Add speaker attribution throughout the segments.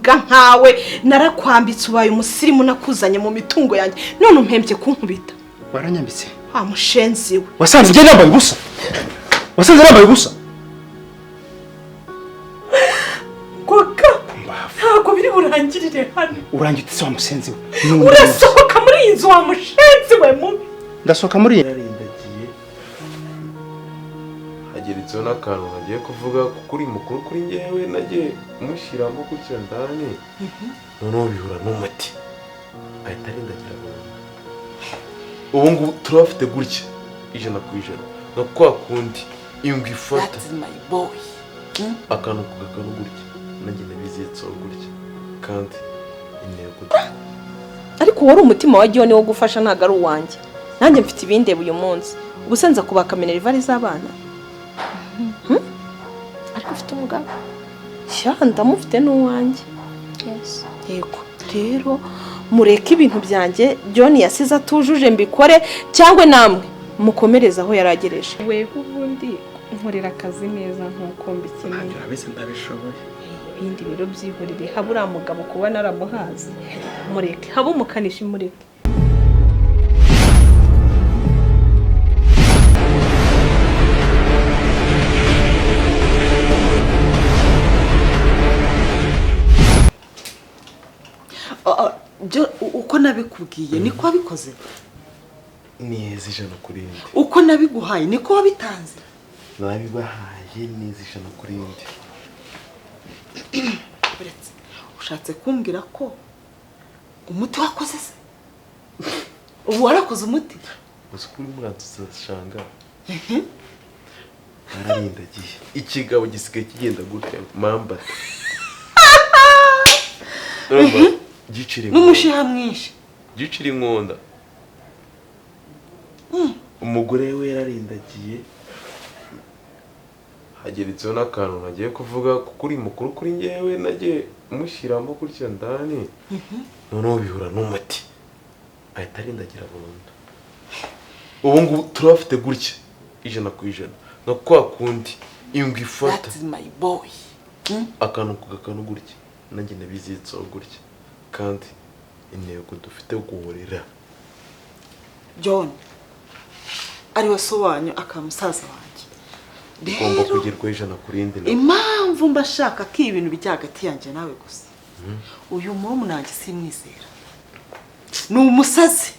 Speaker 1: imbwa nkawe narakwambitse ubaye umusirimu nakuzanye mu mitungo yanjye none umpembye kunkubita
Speaker 2: waranyambitse
Speaker 1: mushenzi we
Speaker 2: wasanze njye nambaye ubusa wasanze nambaye ubusa
Speaker 1: koka ntabwo biri burangirire hano
Speaker 2: urangitse wa musenzi
Speaker 1: we urasohoka muri iyi nzu wa mushenzi we mubi
Speaker 2: ndasohoka muri
Speaker 3: yarindagiye hageretseho n'akantu nagiye kuvuga kuko uri mukuru kuri njyewe nagiye mushyiramo gutya ndani noneho bihura n'umuti ahita arindagira ubu ngubu turabafite gutya 100% no kwa kundi ingwe ifata akantu kugakanu gutya nanjye nabizitso gutya kandi intego
Speaker 1: ariko wari umutima wa John wo gufasha ntago ari uwanjye nanjye mfite ibindeba uyu munsi ubusenza kubakamenera ivari z'abana ariko ufite umugabo cyanda mufite n'uwanjye
Speaker 4: Yes.
Speaker 1: yego rero mureke ibintu byanjye John yasize atujuje mbikore cyangwa namwe mukomereza aho yaragereje
Speaker 5: weho ubundi nkorera akazi neza nkuko mbikeneye
Speaker 2: abese ndabishoboye
Speaker 5: ibindi biro byihorere habura mugabo kuba naramuhazi mureke haba umukanishi mureke
Speaker 6: uko nabikubwiye niko wabikoze
Speaker 3: neza 100%.
Speaker 6: uko nabiguhaye niko wabitanze
Speaker 3: nabibahaye neza 100%.
Speaker 6: ushatse kumbwira ko umuti wakoze se ubu warakoze umuti
Speaker 3: usukuri muratuzashanga ararindagiye ikigabo gisigaye kigenda gutya mamba giciri
Speaker 6: n'umushiha mwinshi
Speaker 3: giciri nkonda umugore we yararindagiye hageretseho n'akantu nagiye kuvuga kuko uri mukuru kuri njyewe nagiye mushyiramo gutya ndani noneho bihura n'umuti ahita arindagira burundu ubu ngubu turabafite gutya 100% no kwa kundi ingwe ifata akantu kugakanu gutya nanjye nabizitso gutya kandi intego dufite guhorera
Speaker 6: John ari wasobanyo akamusaza wanjye
Speaker 3: ugomba kugerwaho 100%
Speaker 6: impamvu mbashaka ko ibintu bijya hagati yanjye nawe gusa uyu mumu nanjye simwizera ni umusazi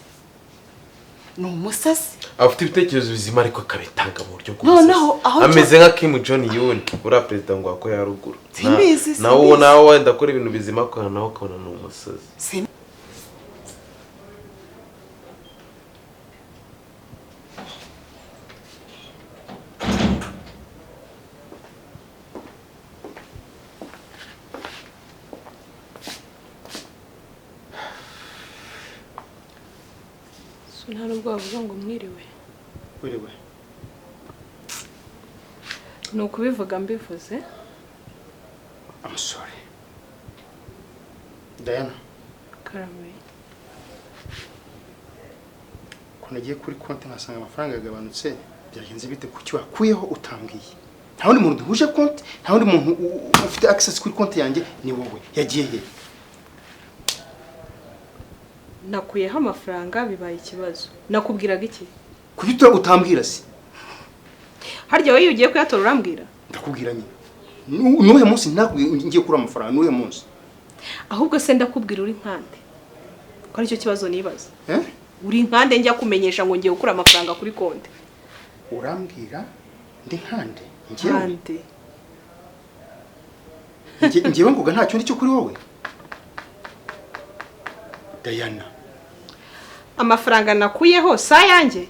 Speaker 3: afite ibitekerezo bizima ariko akabitanga mu buryo
Speaker 6: noneho
Speaker 3: ameze nka Kim Jong Un ura president ngo ako ya ruguru nawe wenda akora ibintu bizima ko nawe akabona ni umusazi
Speaker 5: nta nubwo bavuga ngo mwiriwe ni ukubivuga mbivuze
Speaker 2: I'm sorry Diana
Speaker 5: karame
Speaker 2: ko nagiye kuri konti nkasanga amafaranga yagabanutse byagenze bite kuki wakuyeho utambwiye nta wundi muntu duhuje konti nta wundi muntu ufite access kuri konti yanjye ni wowe yagiye he
Speaker 5: nakuyeho amafaranga bibaye ikibazo nakubwiraga iki
Speaker 2: kubitura utambwira se
Speaker 5: harya wowe ugiye kuyatora urambwira
Speaker 2: ndakubwira nyine nuhe munsi ngiye kuri amafaranga nuhe munsi
Speaker 5: ahubwo se ndakubwira uri nkande ko ari cyo kibazo nibaza
Speaker 2: eh
Speaker 5: uri nkande njya kumenyesha ngo ngiye gukura amafaranga kuri konti
Speaker 2: urambwira ndi nkande
Speaker 5: nkande
Speaker 2: ngiye ngoga ntacyo ndi cyo kuri wowe Diana
Speaker 5: amafaranga nakuyeho sa yanjye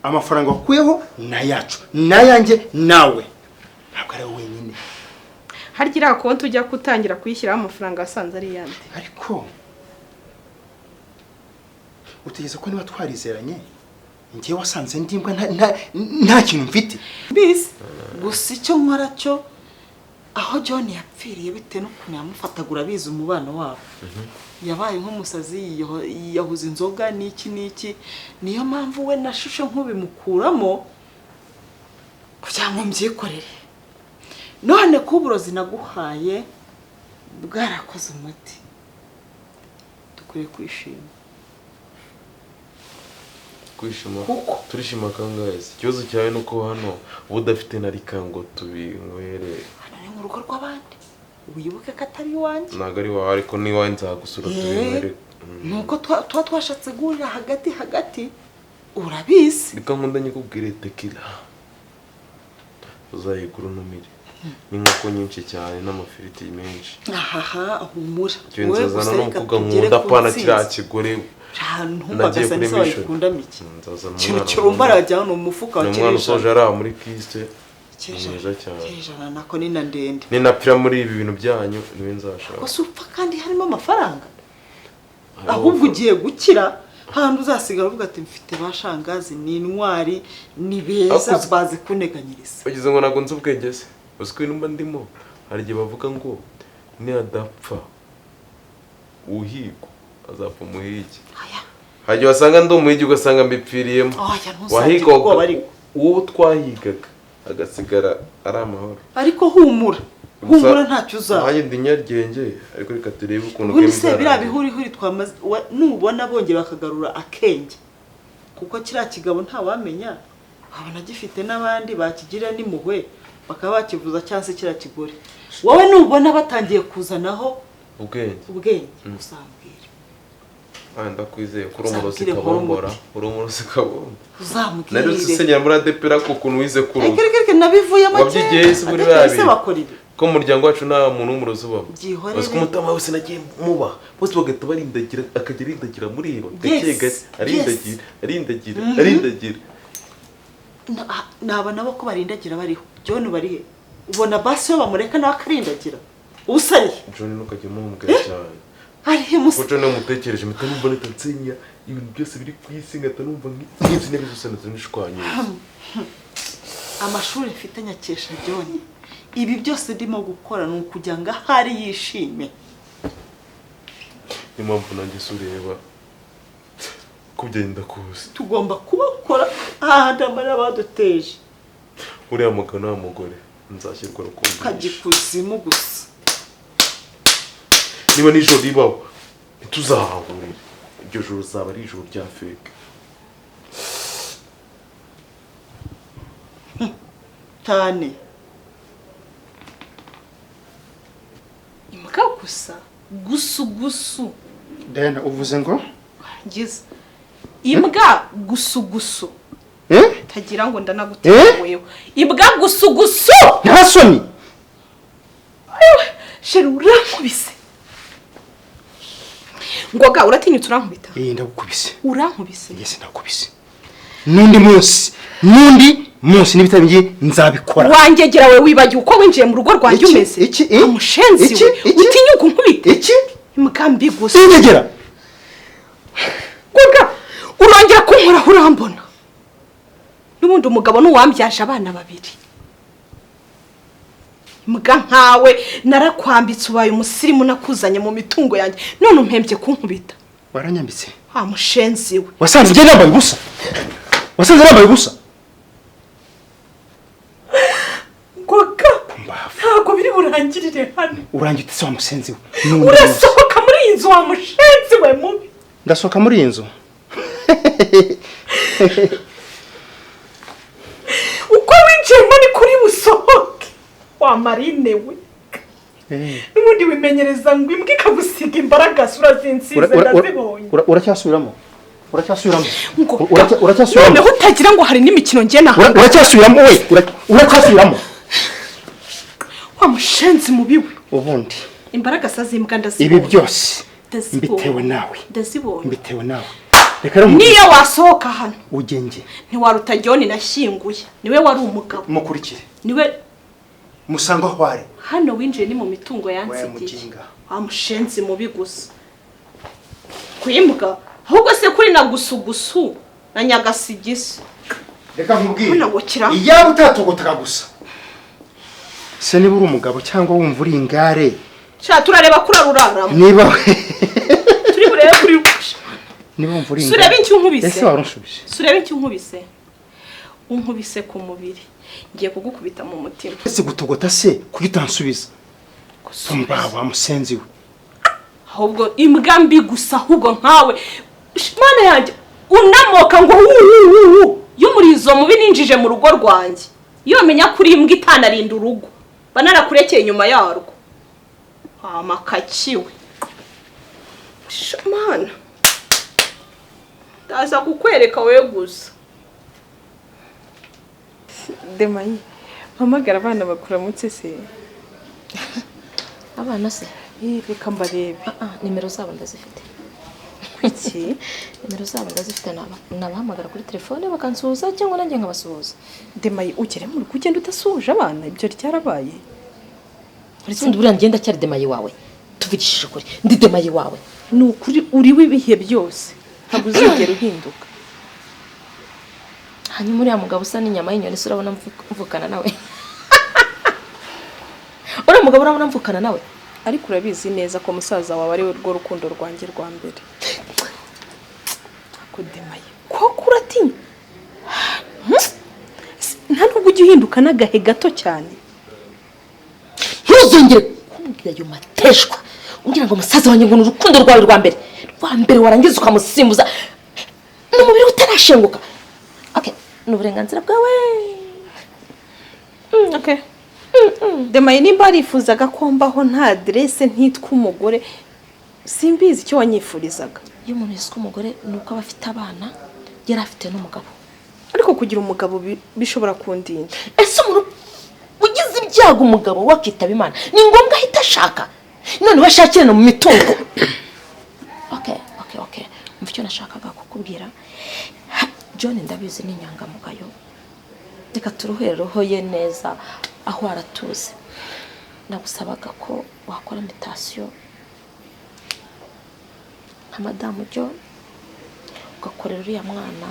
Speaker 2: amafaranga wakuyeho na yacu nayanjye nawe ntabwo ari wenyine
Speaker 5: harya konti ujya kutangira kuyishyiraho amafaranga asanze ari yandi
Speaker 2: ariko utegeze ko niba twarizeranye ngiye wasanze ndimbwa nta kintu mfite
Speaker 6: bizi gusa icyo nkora cyo aho John yapfiriye bite no kunyamufataga biza umubano wabo yabaye nk'umusazi yahuze inzoga niki niyo mpamvu we nashushe nk'ubimukuramo kugira ngo mbyikorere none ko uburozi naguhaye bwarakoze umuti dukwiye kwishima.
Speaker 3: kwishima
Speaker 6: Kuko
Speaker 3: turishima kangahe? Ikibazo cyawe nuko hano uba udafite na rika ngo tubinywere.
Speaker 6: hano ni mu rugo rw'abandi, wibuke ko atari iwanjye.
Speaker 3: Ntabwo ari wawe ariko niwawe nzagusura tubinywere.
Speaker 6: nuko tuba twashatse guhurira hagati urabizi.
Speaker 3: Reka nkunda nyikubwire tekila uzayigura unumire n'inkoko nyinshi cyane n'amafiriti menshi.
Speaker 6: Ahaha humura
Speaker 3: Wowe nzazana n'umukobwa nkunda apana kiriya kigore
Speaker 6: nagiye kuri mission
Speaker 3: nzazana
Speaker 6: ikintu kirumba arajya hano mu mufuka wa
Speaker 3: umwana usoje ari muri piste neza cyane.
Speaker 6: Ijana nako ni na ndende
Speaker 3: ni napira muri ibi bintu byanyu niwe nzashaka.
Speaker 6: ko supfa kandi harimo amafaranga ahubwo ugiye gukira handi uzasigara uvuga ati mfite bashangazi ni intwari ni beza bazi kuneganyiriza.
Speaker 3: Ugize ngo nago nzi ubwenge se uziko inumba ndimo hari igihe bavuga ngo ni adapfa uhigo azapfa umuhigi. Hajya wasanga ndi umuhigi ugasanga mbipfiriyemo. Wahiga uwo twahigaga agasigara ari amahoro.
Speaker 6: Ariko humura ntacyo uzaba.
Speaker 3: Haje ndi nyargenge ariko reka turebe ukuntu
Speaker 6: bwemeza. Ubuse bira bihuri twamaze nubona bonge bakagarura akenge. Kuko kira kigabo nta wamenya abana gifite n'abandi bakigirira n'impuhwe bakaba bakivuza cyangwa se kira kigore. Wowe nubona batangiye kuzanaho ubwenge usambwira.
Speaker 3: Ndakwizeye kuri umurozi kabombora umurozi kabombo
Speaker 6: uzambwire.
Speaker 3: Nari usenyera muri adepera ko kuntu wize kuro
Speaker 6: Ekereke nabivuyemo cyane.
Speaker 3: Wabyigiye se muri babi ko muryango wacu nta muntu w'umurozi ubamo. Basi ko mutama wese nagiye muba bose bagata barindagira akagera indagira muri iyo tekega arindagira
Speaker 6: naba nabo ko barindagira bariho. John barihe ubona basi yo bamureka nawe akarindagira usari
Speaker 3: John nukajye mumbwira cyane.
Speaker 6: Harihe musa
Speaker 3: kuko no mutekereje mpita numva netansenya ibintu byose biri kwisi ngata numva nk'inzi nebe zose n'ishwanye.
Speaker 6: Amashuri mfite nyakesha John ibi byose ndimo gukora ni ukujya ngo ahari yishime.
Speaker 3: Ni mpamvu nanjye sureba kugenda kose
Speaker 6: tugomba kubakora ahandi amara baduteje.
Speaker 3: uriya mugabo n'umugore nzashyirwa rukundo
Speaker 6: kagikuzimu gusa.
Speaker 3: Niba nijoro ribaho ntituzahahurira iryo joro zaba ari ijoro rya feke
Speaker 6: tane
Speaker 5: imbwa gusu
Speaker 2: Diana uvuze ngo
Speaker 5: ngize imbwa gusu tagira ngo ndanagutera wewe imbwa gusu
Speaker 2: nta soni.
Speaker 5: Sheri urankubise ngoga uratinyutse urankubita.
Speaker 2: Ndagukubise
Speaker 5: urankubise.
Speaker 2: Yesi ndakubise nundi munsi n'ibitabingiye nzabikora.
Speaker 5: Wangegera we wibagiye uko winjiye mu rugo rwanjye umeze. Amushenzi we utinyuka unkubite imbwa gusa.
Speaker 2: Ingegera
Speaker 5: ngoga urongera kunkora urambona n'ubundi umugabo n'uwambyaje abana babiri. Mbwa nkawe narakwambitse ubaye umusirimu nakuzanye mu mitungo yanjye none umpembye kunkubita.
Speaker 2: Waranyambitse
Speaker 5: amushenzi we.
Speaker 2: Wasanze njye nambaye ubusa
Speaker 5: ngoga ntabwo biri burangirire hano.
Speaker 2: urangitse wa musenzi we.
Speaker 5: Urasohoka muri iyi nzu wa mushenzi we mubi.
Speaker 2: Ndasohoka muri iyi nzu
Speaker 5: uko winjiyemo ni kuri busohoke wa Marine we. N'ubundi wimenyereza ngo imbwa ikagusiga imbaraga urazinsize ndazibonye.
Speaker 2: Uracyasubiramo
Speaker 5: noneho utagira ngo hari n'imikino ngiye naho.
Speaker 2: Uracyasubiramo
Speaker 5: wa mushenzi mubi we.
Speaker 2: ubundi
Speaker 5: imbaraga sazimbwa ndazibonye.
Speaker 2: ibi byose mbitewe nawe. Reka
Speaker 5: niyo wasohoka hano
Speaker 2: ugenge
Speaker 5: ntiwaruta John nashyinguye niwe wari umugabo.
Speaker 2: Mukurikire
Speaker 5: niwe
Speaker 2: musanga hware
Speaker 5: hano winjiye ni mu mitungo yansigiye. Amushenzi mubi gusa kwimbwa ahubwo se kuri na gusu na nyagasigisi.
Speaker 2: Reka nkubwire iyaba utatogotaka gusa se niba uri umugabo cyangwa wumva uri ingare
Speaker 5: turareba kuraruraramo
Speaker 2: niba
Speaker 5: turi burebe kuri
Speaker 2: niba wumva uri ingare
Speaker 5: surebe icyo nkubise.
Speaker 2: Ese warushubije
Speaker 5: surebe icyo nkubise unkubise ku mubiri
Speaker 1: ngiye kugukubita mu mutima.
Speaker 2: ese gutogota se kugitansubiza umba wa musenzi we
Speaker 1: ahubwo imbwa mbi gusa ahubwo nkawe mana yanjye unamoka ngo y'umurizo mubi ninjije mu rugo rwanjye iyo menya kuri imbwa itanarinda urugo banarakurekeye inyuma yarwo amakakiwe mana ndaza kukwereka wewe gusa. Demayi mpamagara abana bakuramutse se.
Speaker 4: Abana se
Speaker 1: reka mbarebe.
Speaker 4: Nimero zabo ndazifite.
Speaker 1: Iki
Speaker 4: nimero zabo ndazifite nabahamagara kuri telefone bakansuhuza cyangwa nanjye nkabasuhuza.
Speaker 1: Demayi ugere mu rugo ugenda udasuhuje abana ibyo ryarabaye.
Speaker 4: Uretse buriya ngenda cyari Demayi wawe. Tuvugishije ukuri ndi Demayi wawe.
Speaker 1: Ni ukuri uri w'ibihe byose ntabwo uzigera uhinduka.
Speaker 4: Hanyuma uriya mugabo usa n'inyama y'inyoni se urabona mvukana nawe. Uriya mugabo urabona mvukana nawe.
Speaker 1: Ariko urabizi neza ko musaza wawe ari we rwo rukundo rwanjye rwa mbere. Ako Demayi koko uratinya nta nubwo ujya uhinduka n'agahe gato cyane.
Speaker 4: Ntuzongere kumbwira ayo mateshwa umbwira ngo musaza wanjye ngo ni urukundo rwawe rwa mbere warangiza ukamusimbuza n'umubiri utarashenguka. Okay, n'uburenganzira bwawe.
Speaker 1: Okay. Demayi nimba arifuzaga ko mbaho nta adresse ntitwa umugore simbizi icyo wanyifurizaga.
Speaker 4: Iyo umuntu yiswe umugore nuko aba afite abana yari afite n'umugabo.
Speaker 1: Ariko kugira umugabo bishobora kundinda.
Speaker 4: Ese umuntu ugize ibyago umugabo wakitaba Imana ni ngombwa ahita ashaka none bashakire no mu mitungo. Okay. Mfite nashakaga kukubwira John ndabizi ni inyangamugayo. Reka turuhereho ye neza aho aratuze. Nagusabaga ko wakora meditation nka Madame John ugakorera uriya mwana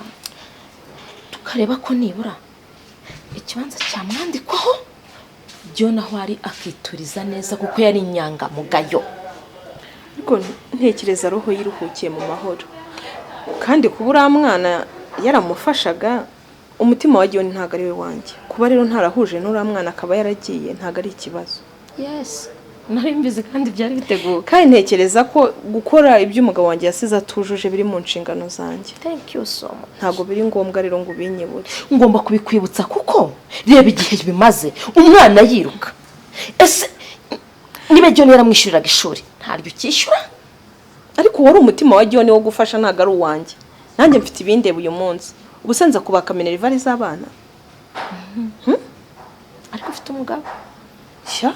Speaker 4: tukareba ko nibura ikibanza cyamwandikwaho John aho ari akituriza neza kuko yari inyangamugayo.
Speaker 1: Ariko ntekereza roho yiruhukiye mu mahoro kandi kubura mwana yaramufashaga. Umutima wa John ntago ari we wanjye. Kuba rero ntarahuje n'ura mwana akaba yaragiye ntago ari ikibazo.
Speaker 4: Yes, nari mbizi kandi byari biteguye.
Speaker 1: Kandi ntekereza ko gukora ibyo umugabo wanjye yasize atujuje biri mu nshingano zanjye.
Speaker 4: Thank you so much.
Speaker 1: Ntago biri ngombwa rero ngo ubinyibure.
Speaker 4: Ngomba kubikwibutsa kuko reba igihe bimaze umwana yiruka. Ese niba John yaramwishyuriraga ishuri ntaryo ukishyura?
Speaker 1: Ariko wari umutima wa John wo gufasha ntago ari uwanjye. Nanjye mfite ibindeba uyu munsi. Ubusanza kubaka minerivare z'abana.
Speaker 4: Ariko ufite umugabo.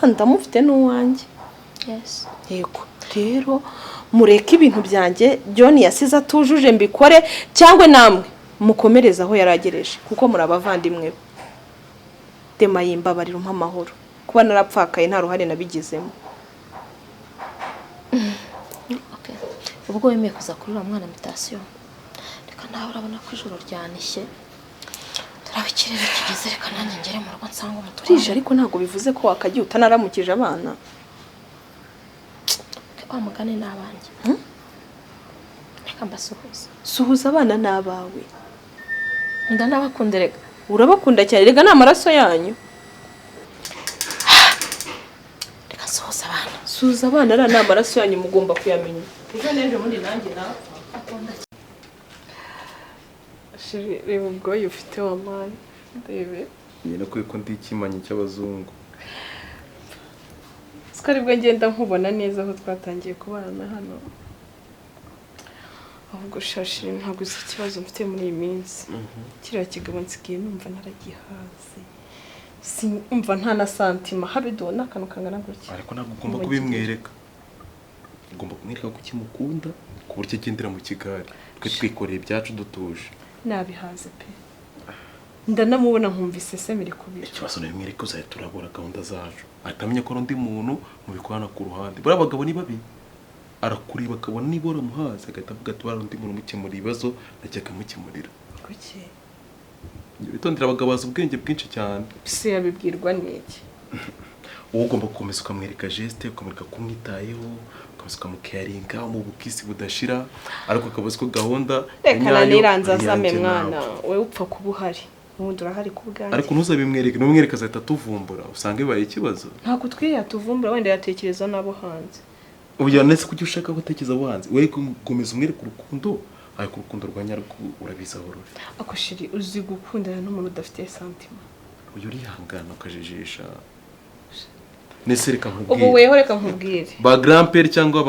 Speaker 1: Ndamufite n'uwanjye.
Speaker 4: Yes.
Speaker 1: Yego. Rero mureke ibintu byanjye John yasize atujuje mbikore cyangwa namwe mukomereza aho yaragereje kuko muri abavandimwe. Demayi mbabarira umpa amahoro. Kuba narapfakaye nta ruhare nabigizemo.
Speaker 4: Okay. Ubwo wemeye kuza kurura mwana meditation. Nawe urabona ko ijoro ryanishye turabikirere kigeze reka nanjye ngere mu rugo nsanga umuturije.
Speaker 1: Ariko ntago bivuze ko wakagiye utanaramukije abana.
Speaker 4: Mugane n'abanjye. Reka mbasuhuza.
Speaker 1: Suhuza abana n'abawe.
Speaker 4: Ndanabakunda reka.
Speaker 1: Urabakunda cyane rega n'amaraso yanyu.
Speaker 4: Reka suhuza abana.
Speaker 1: Suhuza abana ari n'amaraso yanyu mugomba kuyamenya. Reka nende mundi nanjye napfa. Reba ubwoya ufite wa mani. Rebe.
Speaker 3: Nyine ko ndi ikimanyi cy'abazungu.
Speaker 1: Sikari bwo ngenda nkubona neza aho twatangiye kubana hano. Ahubwo shashiri ntabwo uzi ikibazo mfite muri iyi minsi. Kiriya kigabo nsigiye numva naragihaze. Umva nta na santima habe do n'akantu kangana gutya.
Speaker 3: Ariko ntabwo ugomba kubimwereka. Ugomba kumwereka ko kimukunda ku buryo agendera mu kigari. Twe twikoreye ibyacu dutuje.
Speaker 1: Nabihaze pe. Ndanamubona nkumvise semiri kubira.
Speaker 3: Ikibazo nawe mwereka uzaye turabura gahunda zacu. Atamenya ko undi muntu mu bikorana ku ruhande. Bari abagabo ni babi. Arakureba akabona niba uramuhaza agahita avuga ati undi muntu mukemura ibibazo najyaga mukemurira.
Speaker 1: Kuki?
Speaker 3: Bitondera abagabo bazi ubwenge bwinshi cyane.
Speaker 1: Se yabibwirwa n'iki?
Speaker 3: Wowe ugomba gukomeza ukamwereka geste, ukamwereka kumwitayeho, ukamukaringa mu bukisi budashira, ariko akabaza ko gahunda
Speaker 1: reka niranza zame mwana we upfa kuba uhari. ubundi urahari ku bwanjye
Speaker 3: ariko ntuzabimwereke n'umwereke azahita tuvumbura usanga bibaye ikibazo
Speaker 1: ntabwo twiya tuvumbura wenda yatekereza n'abo hanze
Speaker 3: uburyo nese kujya ushaka gutekereza abo hanze we gukomeza umwereke urukundo ariko urukundo rwa nyarwo urabizi aho ruri
Speaker 1: ako shiri uzi gukundana n'umuntu udafite santima
Speaker 3: uyu urihangana ukajijisha nese reka
Speaker 1: ubu
Speaker 3: nkubwire
Speaker 1: weho reka nkubwire
Speaker 3: ba grand père cyangwa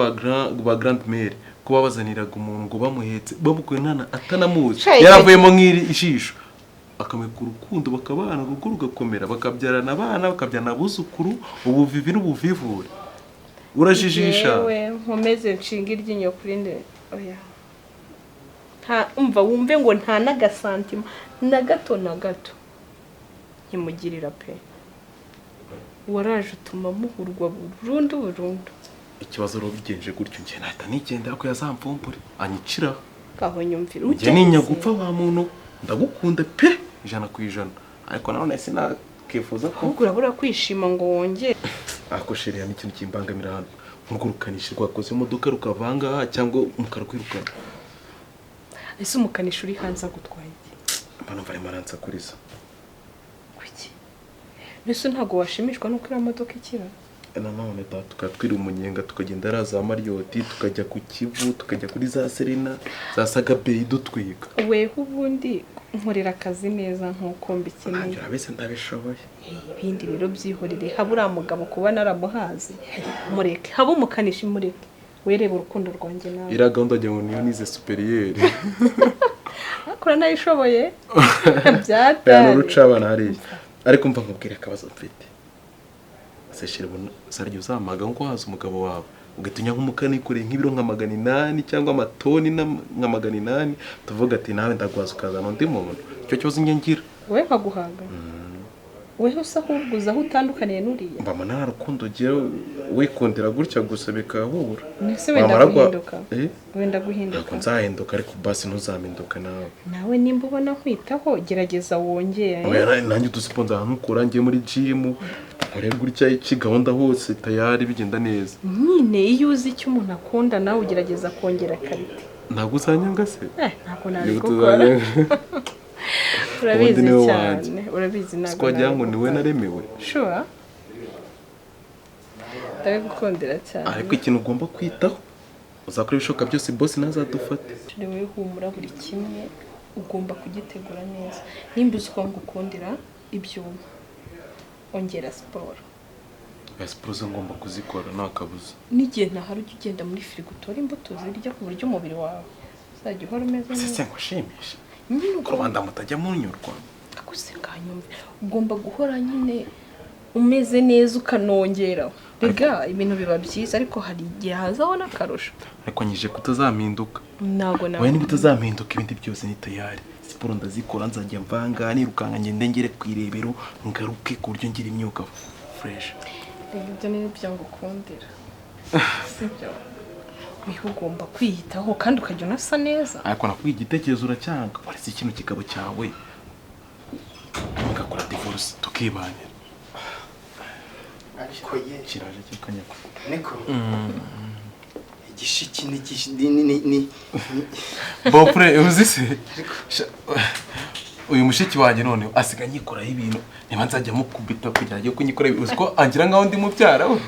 Speaker 3: ba grand mère kuba bazaniraga umuntu ngo bamuhetse bamukuye nana atanamuzi
Speaker 1: Shayi.
Speaker 3: yaravuyemo nk'iri ijisho akameka urukundo bakabana urugo rugakomera bakabyarana abana bakabyarana abuzukuru ubuvivi n'ubuvivure urajijisha
Speaker 1: yewe nkomeze nshinga iryinyo kuri nde oya nta umva wumve ngo nta n'agasantima na gato nkimugirira pe waraje utuma muhurwa burundu
Speaker 3: ikibazo rero bigenje gutyo njye nahita nigendera ko yazamvumbure anyicira
Speaker 1: kaho nyumvira
Speaker 3: njye ninya gupfa wa muntu ndagukunda pe 100%, ariko nanone sinakifuza ko
Speaker 1: ahubwo urabura kwishima ngo wongere
Speaker 3: ako sheriya ni ikintu kimbangamira hano nkurukanisha rwakoze imodoka rukavanga cyangwa mukarwirukana
Speaker 1: ese umukanishi uri hanze agutwaye iki
Speaker 3: mbona mva maranza kuriza
Speaker 1: kuki mbese ntabwo washimishwa nuko iriya modoka ikira
Speaker 3: nanone tukatwira umunyenga tukagenda raza Mariyoti tukajya ku Kivu tukajya kuri za Serena za Sagabeyi dutwika
Speaker 1: weho ubundi nkorera akazi neza nkuko mbikeneye
Speaker 3: abese ndabishoboye
Speaker 1: ibindi rero byihorere habura mugabo kuba naramuhazi mureke haba umukanishi mureke wereba urukundo rwanjye nawe
Speaker 3: ira gahunda ajya ngo niyo nize superieur
Speaker 1: akora nayishoboye byatari
Speaker 3: cyane uruca abana hariya ariko mva nkubwira akabazo mfite seshire saryo uzamaga ngo haza umugabo wawe ugatinya nk'umukanikoreye nk'ibiro nka 800 cyangwa amatoni nka 800 tuvuga ati nawe ndagwaza ukazana undi muntu cyo cyoze ngira
Speaker 1: we nkaguhaga weho se ahubwo uzaho utandukaniye n'uriya
Speaker 3: mbama nta rukundo ugiye wikundira gutya gusa bikahura
Speaker 1: nese wenda guhinduka wenda guhinduka
Speaker 3: nzahinduka ariko basi ntuzaminduka
Speaker 1: nawe nimba ubona kwitaho gerageza wongere
Speaker 3: nanjye udusponza ahantu ukora ngiye muri gym urebe gutya iki gahunda hose tayari bigenda neza
Speaker 1: nyine iyo uzi icyo umuntu akunda nawe ugerageza kongera karite
Speaker 3: ntabwo uzanyanga se
Speaker 1: ntabwo nabikora urabizi cyane urabizi ntabwo
Speaker 3: twagira ngo niwe naremewe
Speaker 1: sure ndabigukundira cyane
Speaker 3: ariko ikintu ugomba kwitaho uzakora ibishoboka byose boss ntazadufate
Speaker 1: wowe humura buri kimwe ugomba kugitegura neza nimba uzi ko ngukundira ibyuma ongera siporo
Speaker 3: siporo ngomba kuzikora nakabuza
Speaker 1: n'igihe ntahari ujya ugenda muri firigo utora imbuto zirya ku buryo umubiri wawe uzajya uhora umeze neza
Speaker 3: se ngushimisha nyine uko Rwanda mutajya munyurwa
Speaker 1: akuse nganyumve ugomba guhora nyine umeze neza ukanongeraho rega ibintu biba byiza ariko hari igihe hazaho n'akarusho
Speaker 3: ariko nyije kutazaminduka
Speaker 1: ntago nawe
Speaker 3: wowe niba utazaminduka ibindi byose ni tayari siporo ndazikora nzajya mvanga nirukanga ngende ngere kwirebero ngaruke ku buryo ngira imyuka fresh
Speaker 1: ibyo ni byo ngukundira sibyo wiho ugomba kwiyitaho kandi ukajya unasa neza
Speaker 3: ariko nakwiye igitekerezo uracyanga waretse ikintu kigabo cyawe mugakora divorce tukibanira
Speaker 2: ariko ye
Speaker 3: kiraje cy'akanyako
Speaker 2: niko igishiki ni
Speaker 3: bopre uzi se uyu mushiki wanjye none asiga nyikoraho ibintu niba nzajya mukubita kugira ngo kunyikora uzi ko angira ngaho ndi mubyara we